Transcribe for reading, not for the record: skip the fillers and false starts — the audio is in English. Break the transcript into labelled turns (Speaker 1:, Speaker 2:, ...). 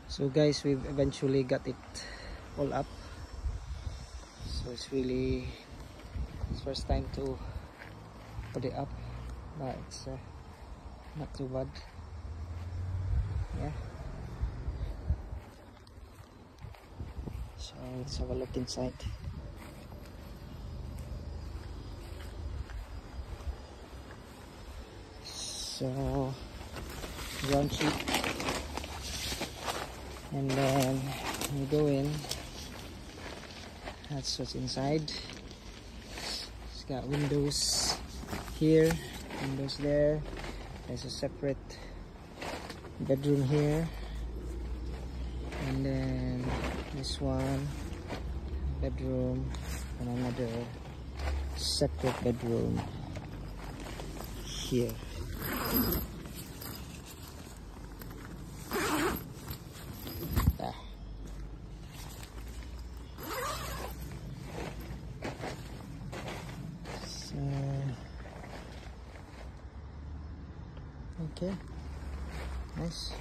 Speaker 1: So guys, we've eventually got it all up. So it's first time to put it up, but it's not too bad. Yeah. So let's have a look inside. So ground sheet, and then you go in. That's what's inside. It's got windows here, windows there. There's a separate bedroom here, and then this one bedroom and another separate bedroom here. Ah. So okay, nice.